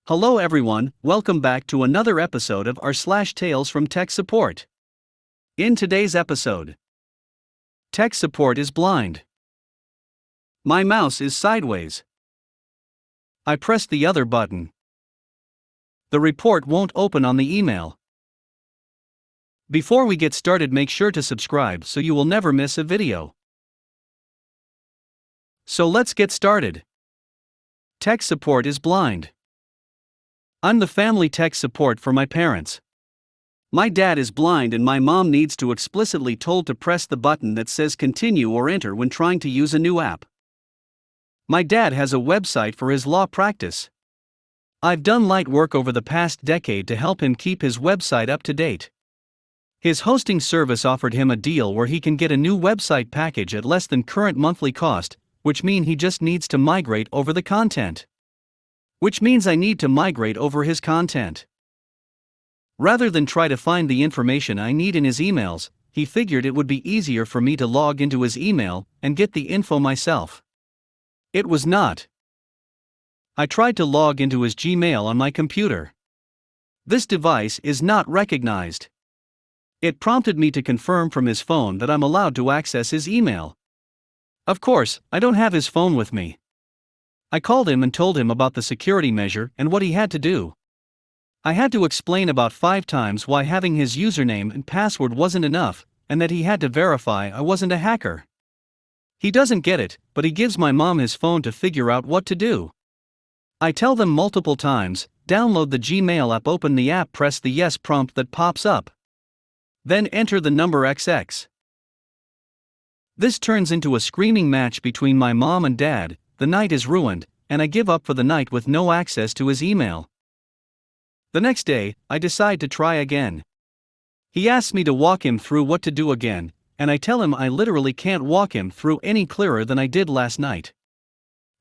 Hello everyone, welcome back to another episode of r/slash Tales from Tech Support. In today's episode, tech support is blind. My mouse is sideways. I pressed the other button. The report won't open on the email. Before we get started, make sure to subscribe so you will never miss a video. So let's get started. Tech support is blind. I'm the family tech support for my parents. My dad is blind and my mom needs to explicitly told to press the button that says continue or enter when trying to use a new app. My dad has a website for his law practice. I've done light work over the past decade to help him keep his website up to date. His hosting service offered him a deal where he can get a new website package at less than current monthly cost, which means he just needs to migrate over the content. Which means I need to migrate over his content. Rather than try to find the information I need in his emails, he figured it would be easier for me to log into his email and get the info myself. It was not. I tried to log into his Gmail on my computer. This device is not recognized. It prompted me to confirm from his phone that I'm allowed to access his email. Of course, I don't have his phone with me. I called him and told him about the security measure and what he had to do. I had to explain about 5 times why having his username and password wasn't enough, and that he had to verify I wasn't a hacker. He doesn't get it, but he gives my mom his phone to figure out what to do. I tell them multiple times, download the Gmail app, open the app, press the yes prompt that pops up. Then enter the number XX. This turns into a screaming match between my mom and dad. The night is ruined, and I give up for the night with no access to his email. The next day, I decide to try again. He asks me to walk him through what to do again, and I tell him I literally can't walk him through any clearer than I did last night.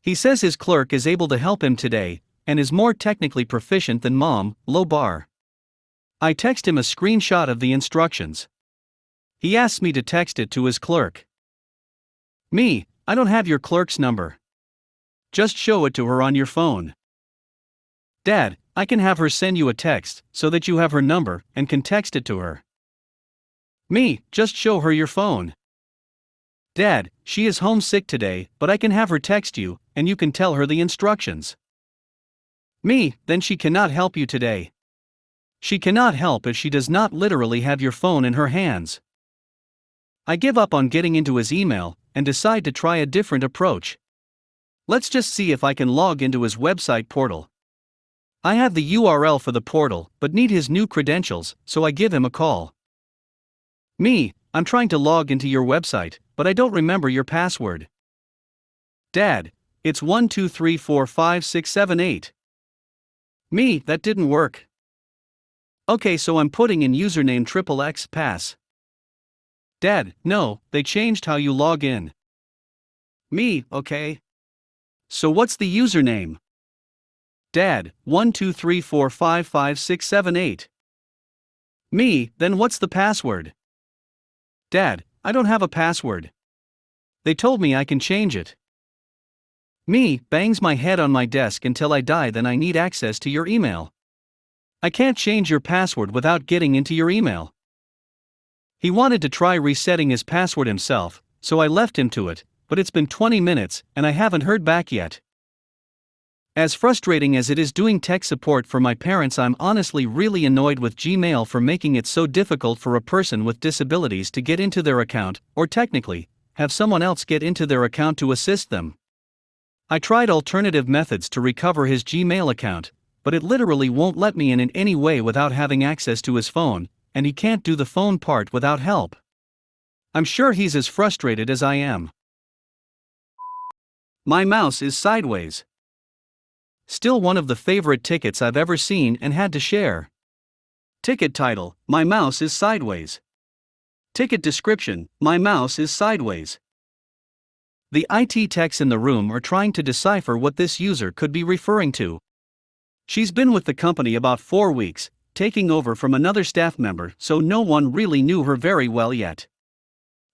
He says his clerk is able to help him today, and is more technically proficient than mom, low bar. I text him a screenshot of the instructions. He asks me to text it to his clerk. Me, I don't have your clerk's number. Just show it to her on your phone. Dad, I can have her send you a text so that you have her number and can text it to her. Me, just show her your phone. Dad, she is homesick today, but I can have her text you, and you can tell her the instructions. Me, then she cannot help you today. She cannot help if she does not literally have your phone in her hands. I give up on getting into his email and decide to try a different approach. Let's just see if I can log into his website portal. I have the URL for the portal, but need his new credentials, so I give him a call. Me, I'm trying to log into your website, but I don't remember your password. Dad, it's 12345678. Me, that didn't work. Okay, so I'm putting in username XXX pass. Dad, no, they changed how you log in. Me, okay. So what's the username? Dad, 1234555678. Me, then what's the password? Dad, I don't have a password. They told me I can change it. Me, bangs my head on my desk until I die, then I need access to your email. I can't change your password without getting into your email. He wanted to try resetting his password himself, so I left him to it, but it's been 20 minutes and I haven't heard back yet. As frustrating as it is doing tech support for my parents, I'm honestly really annoyed with Gmail for making it so difficult for a person with disabilities to get into their account, or technically, have someone else get into their account to assist them. I tried alternative methods to recover his Gmail account, but it literally won't let me in any way without having access to his phone, and he can't do the phone part without help. I'm sure he's as frustrated as I am. My mouse is sideways. Still one of the favorite tickets I've ever seen and had to share. Ticket title: My mouse is sideways. Ticket description: My mouse is sideways. The IT techs in the room are trying to decipher what this user could be referring to. She's been with the company about 4 weeks, taking over from another staff member, so no one really knew her very well yet.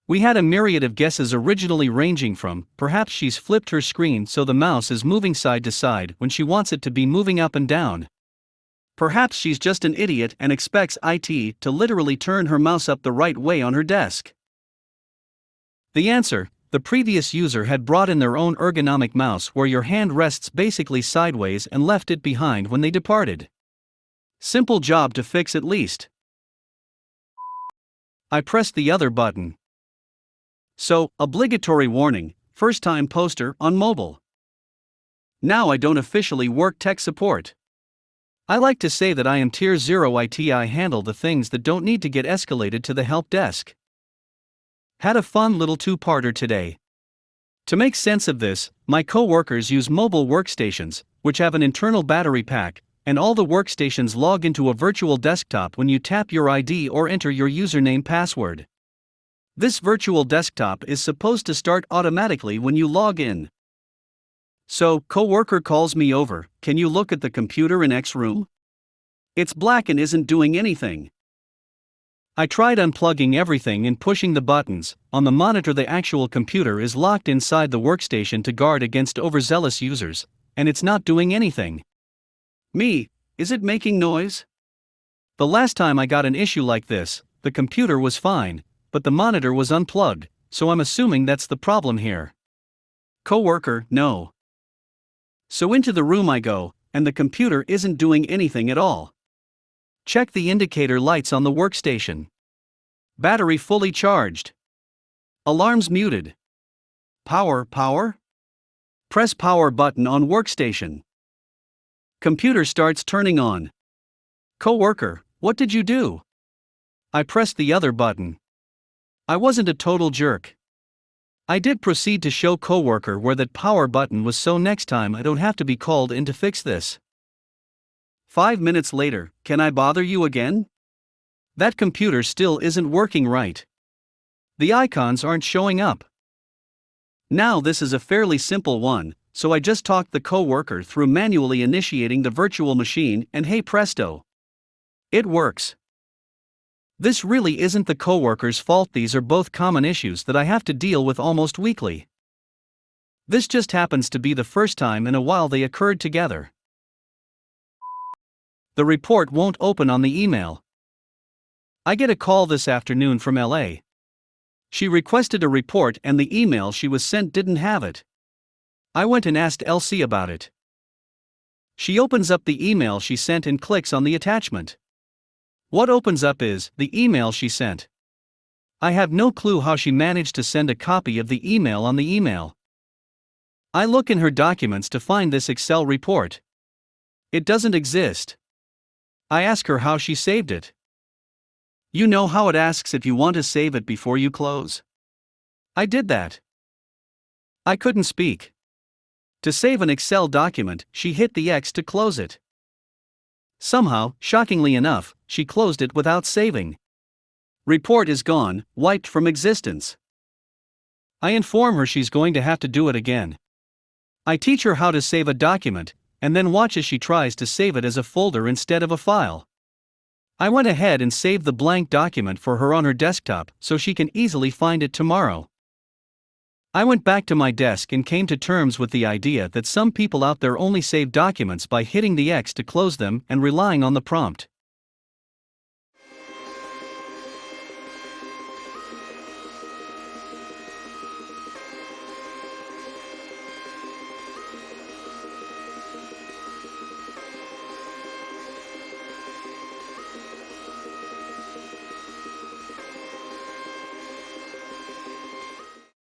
We had a myriad of guesses, originally ranging from, perhaps she's flipped her screen so the mouse is moving side to side when she wants it to be moving up and down. Perhaps she's just an idiot and expects IT to literally turn her mouse up the right way on her desk. The answer: the previous user had brought in their own ergonomic mouse where your hand rests basically sideways and left it behind when they departed. Simple job to fix at least. I pressed the other button. So, obligatory warning, first-time poster on mobile. Now I don't officially work tech support. I like to say that I am Tier 0 IT. I handle the things that don't need to get escalated to the help desk. Had a fun little two-parter today. To make sense of this, my co-workers use mobile workstations, which have an internal battery pack, and all the workstations log into a virtual desktop when you tap your ID or enter your username password. This virtual desktop is supposed to start automatically when you log in. So, coworker calls me over, "Can you look at the computer in X room? It's black and isn't doing anything." I tried unplugging everything and pushing the buttons. On the monitor, the actual computer is locked inside the workstation to guard against overzealous users, and it's not doing anything. Me, is it making noise? The last time I got an issue like this, the computer was fine, but the monitor was unplugged, so I'm assuming that's the problem here. Coworker: no. So into the room I go, and the computer isn't doing anything at all. Check the indicator lights on the workstation. Battery fully charged. Alarms muted. Power. Press power button on workstation. Computer starts turning on. Coworker: what did you do? I pressed the other button. I wasn't a total jerk. I did proceed to show coworker where that power button was, so next time I don't have to be called in to fix this. 5 minutes later: can I bother you again? That computer still isn't working right. The icons aren't showing up. Now this is a fairly simple one, so I just talked the coworker through manually initiating the virtual machine, and hey presto, it works. This really isn't the coworker's fault. These are both common issues that I have to deal with almost weekly. This just happens to be the first time in a while they occurred together. The report won't open on the email. I get a call this afternoon from LA. She requested a report and the email she was sent didn't have it. I went and asked LC about it. She opens up the email she sent and clicks on the attachment. What opens up is the email she sent. I have no clue how she managed to send a copy of the email on the email. I look in her documents to find this Excel report. It doesn't exist. I ask her how she saved it. You know how it asks if you want to save it before you close? I did that. I couldn't speak. To save an Excel document, she hit the X to close it. Somehow, shockingly enough, she closed it without saving. Report is gone, wiped from existence. I inform her she's going to have to do it again. I teach her how to save a document, and then watch as she tries to save it as a folder instead of a file. I went ahead and saved the blank document for her on her desktop so she can easily find it tomorrow. I went back to my desk and came to terms with the idea that some people out there only save documents by hitting the X to close them and relying on the prompt.